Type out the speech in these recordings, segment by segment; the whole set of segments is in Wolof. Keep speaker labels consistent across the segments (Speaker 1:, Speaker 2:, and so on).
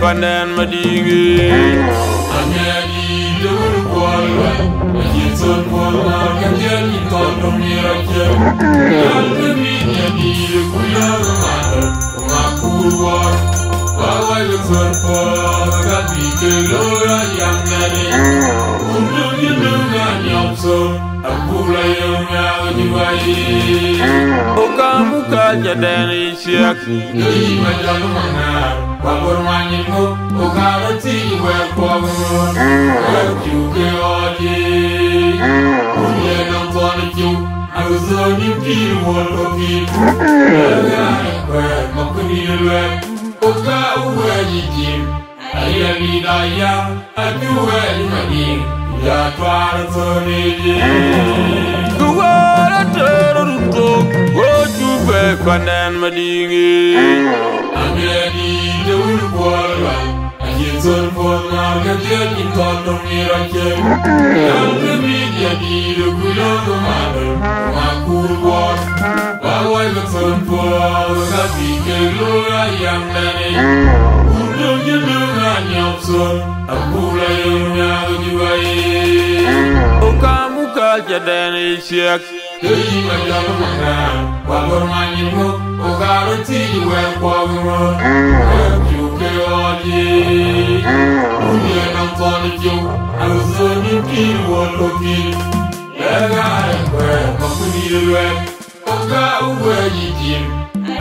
Speaker 1: Panen madigi ameni dur polwa yitson polwa kanjen itondo mirake yalde minya di kuya mata makurwa wawa yitson polwa gabi kelora yamnani undu yinunga nyapso akula yomya diwai okamuka jaden isyak yi majanu manga Babur manyimu, ukaroti wekwamu, wekuke odi. Unye nantoni kiu, aguzoni mkiru woloki. Lega ekwe, makuni elwe, uka uwe jikim. Aya lidaya, aduwe imadim, ya twara zoniji. Kuwara teruto, wajube kwanen madingi. Amedi dur polwa yitson polwa kanjen itondo mirake yalde minya di kuya mata makurwa wawa yitson polwa gabi kelora yamnani undu yinunga nyapso akula yomya diwai okamuka jaden isyak Keyi majalo manga, wabur manyimu, ukaroti wekwamu, wekuke odi. Unye nantoni kiu, aguzoni mkiru woloki. Lega ekwe, makuni elwe, uka uwe jikim.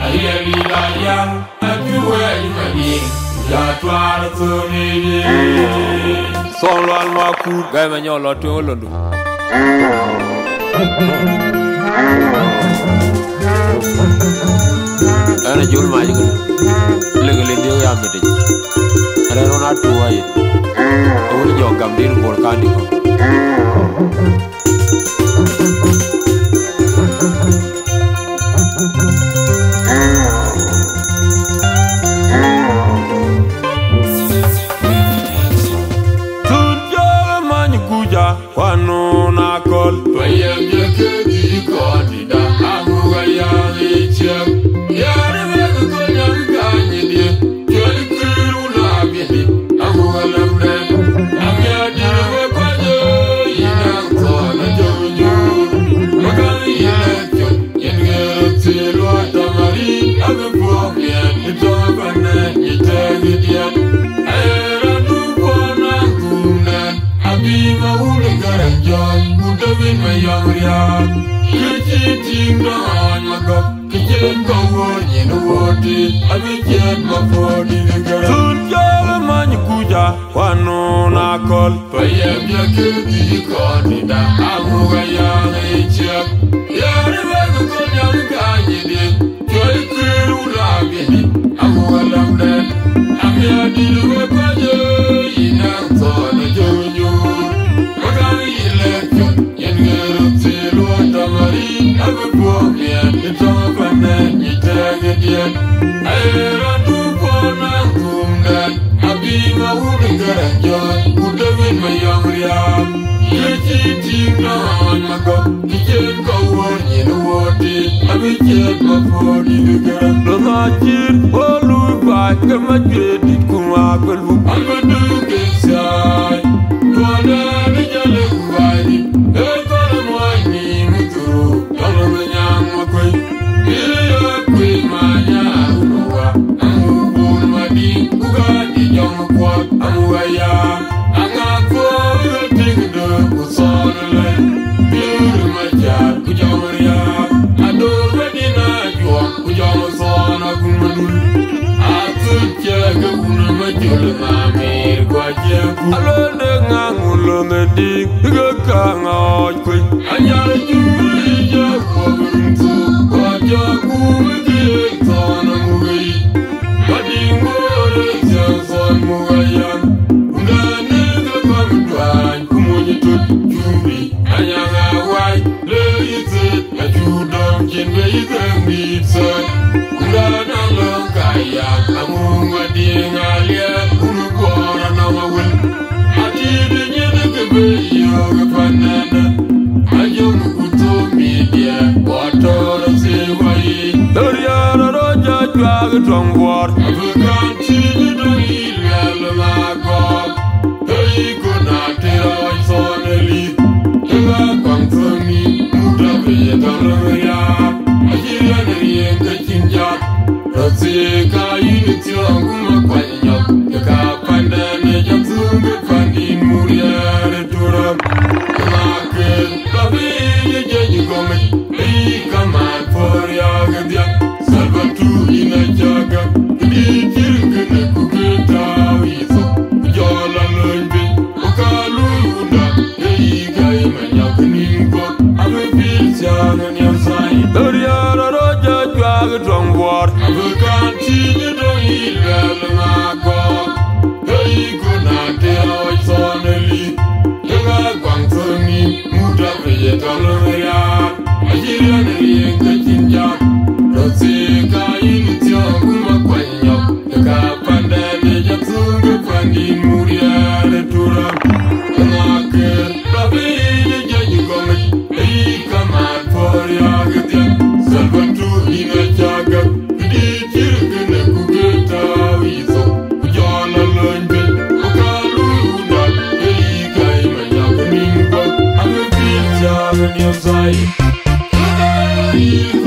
Speaker 1: Aya lidaya, aduwe imadim, ya twara zoniji. Son lwal makur, gaya manyo lotu olondu. Ana jul ma jigu lege le dio ya mede ara no na tu ai to ni jo gam din bol kan di ko tun jo ma ni kuja kwano na kol Wano na kol Payem ya kirti konida Amuga ya ngechak Yari wego konya mkanyidi Choi kiru labini Amuga lamden Amya diluwe kwajo Inang tona jonyo Wakami ilekyo Yengeru tilu tamari Abe pokien Itama panen Yitege dien Ayera tupona kumden Abima ulingaranjoy Udawin mayamriam Yechitim na hanmako Kichen kawar yenuwati Abijet mafodi ligaran Lomachir Olu bak Kamajedi kumakul Amadu kesay Tuana nijale kuwaini Ekala mwani muturu Tala benyang makoy Iya kwe manya unuwa Amubul madi Ugadi jom kwak amuaya Angakwo yotigdo kusonale Biru maja kujamaria Ador wedina jwa kujama sona kumadul Atutya trong vọt
Speaker 2: African chi do il la god Hey gonna tell I son eli Ela kwantoni muda be dalaya Ajira ni enka kinja Rotsi ka unity nguma kwanya Ka panda ne jazunga fandi muriare tura Makel tabi ye gome Hey come on for ya gadia Salvatu ina jaga Di tirgene kuketa wiso Jola lunbi Okalunda Hey gai manyak ninko Ave fil siaga nyamsai
Speaker 1: Doriara roja juaga trong vọt
Speaker 2: African chini do ilal ngago Hey kuna teo soneli Yenga gwangtoni Muda veye tolongya Ajira neri yenga chinjak Rotsi ka initi onguma kwanyo Yaka pande neja tsunga pandi muriare tura Ngake Rabi yeja jikome Hey kaman for yagadya Salvatu ina jaga Di chirgene kugeta wiso Kujala lunbe Okalunda Hey kai manyak ningko Ame pilcha nyamsai Abi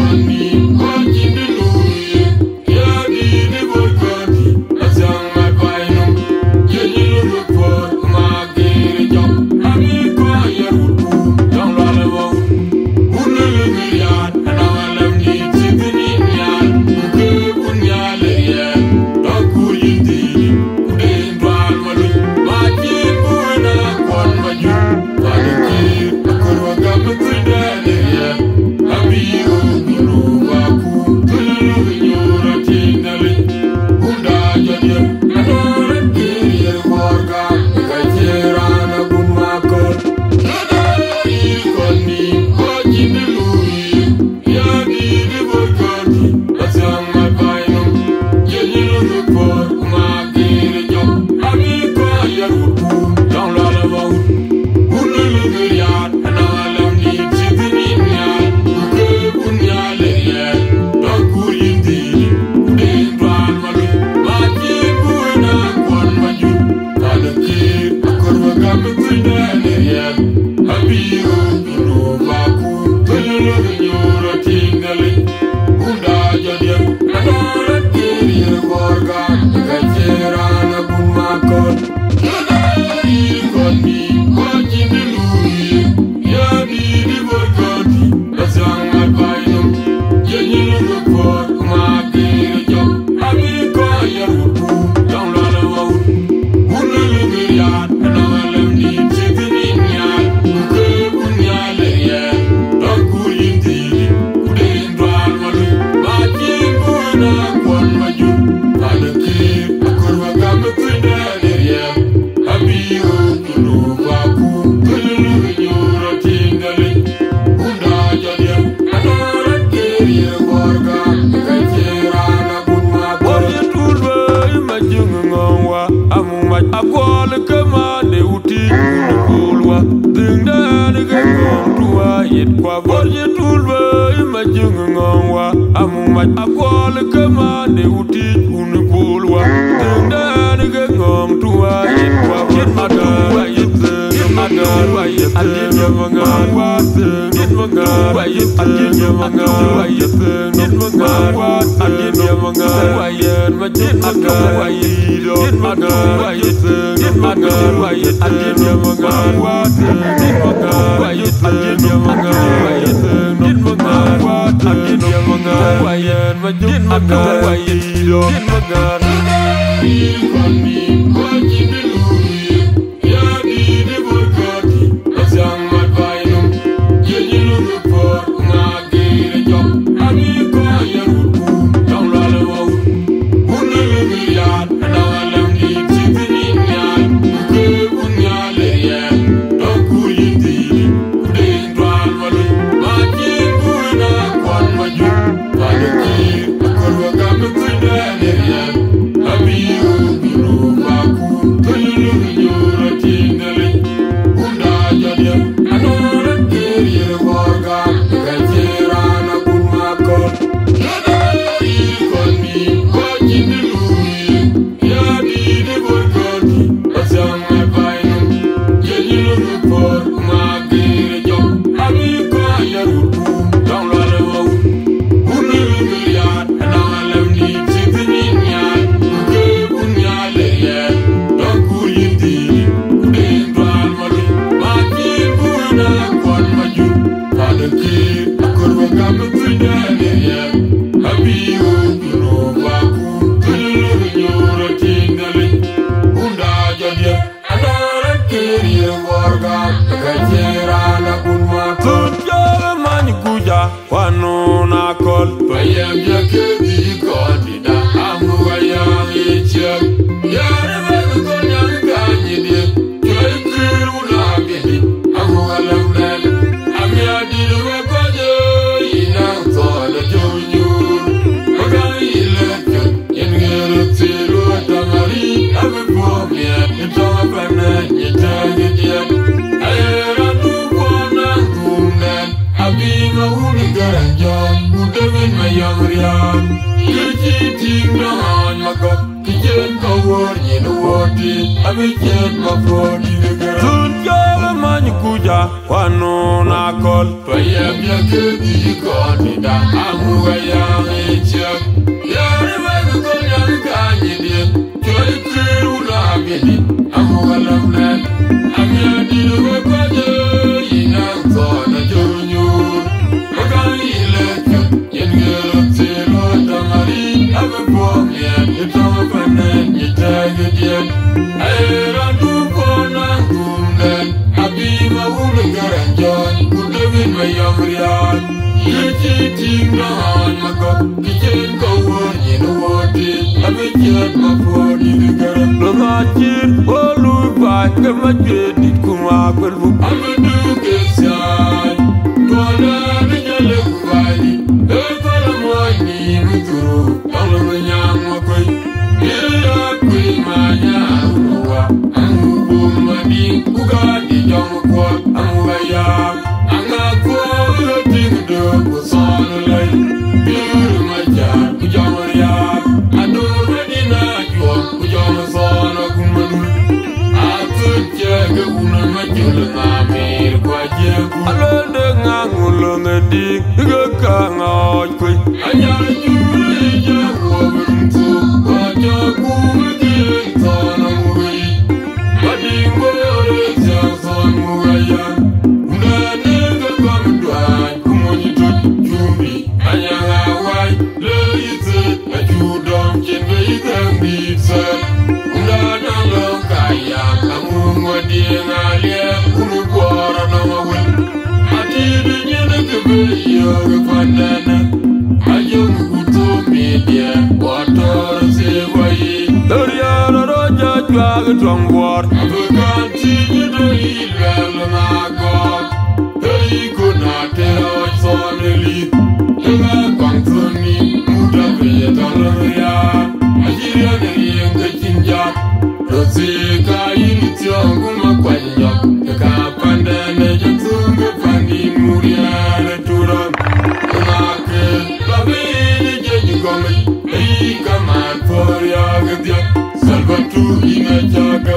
Speaker 2: Salva tu ina jaga,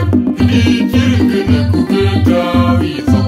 Speaker 2: di jirgin ku ke tawi so.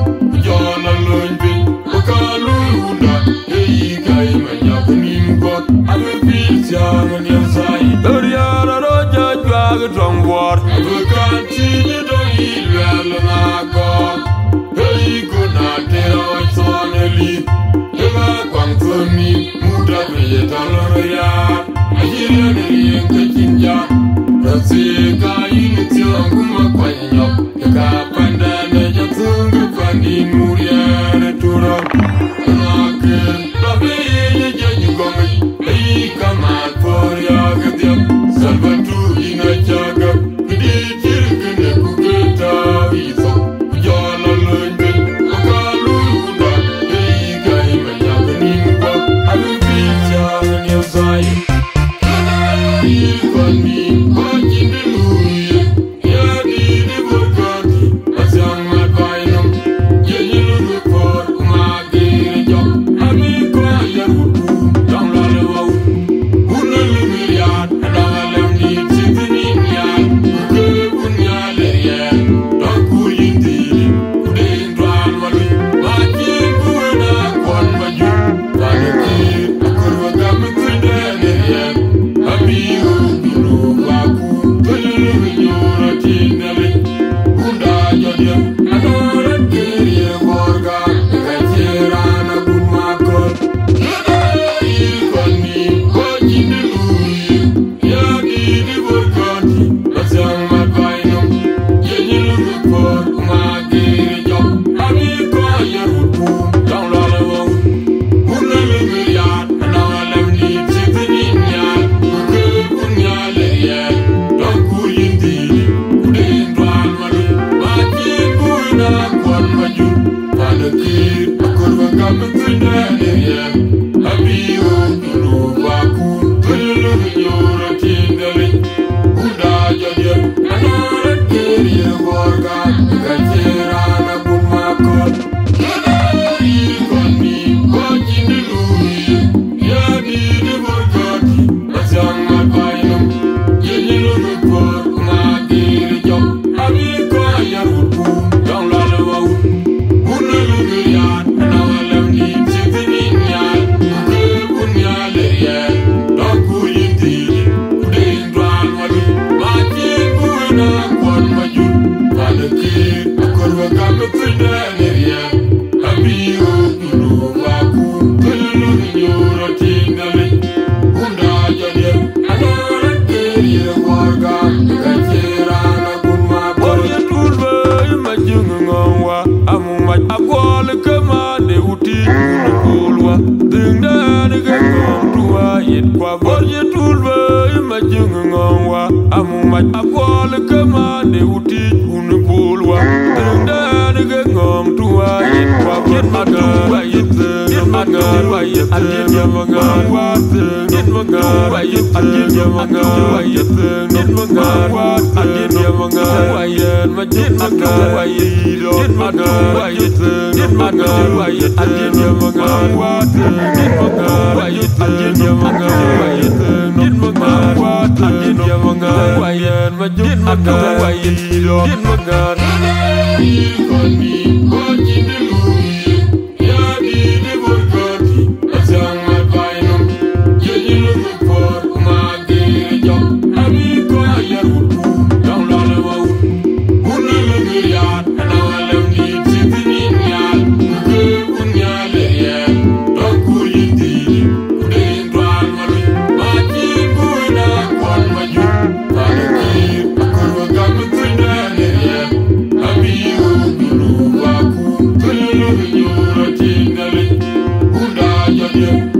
Speaker 2: Yeah.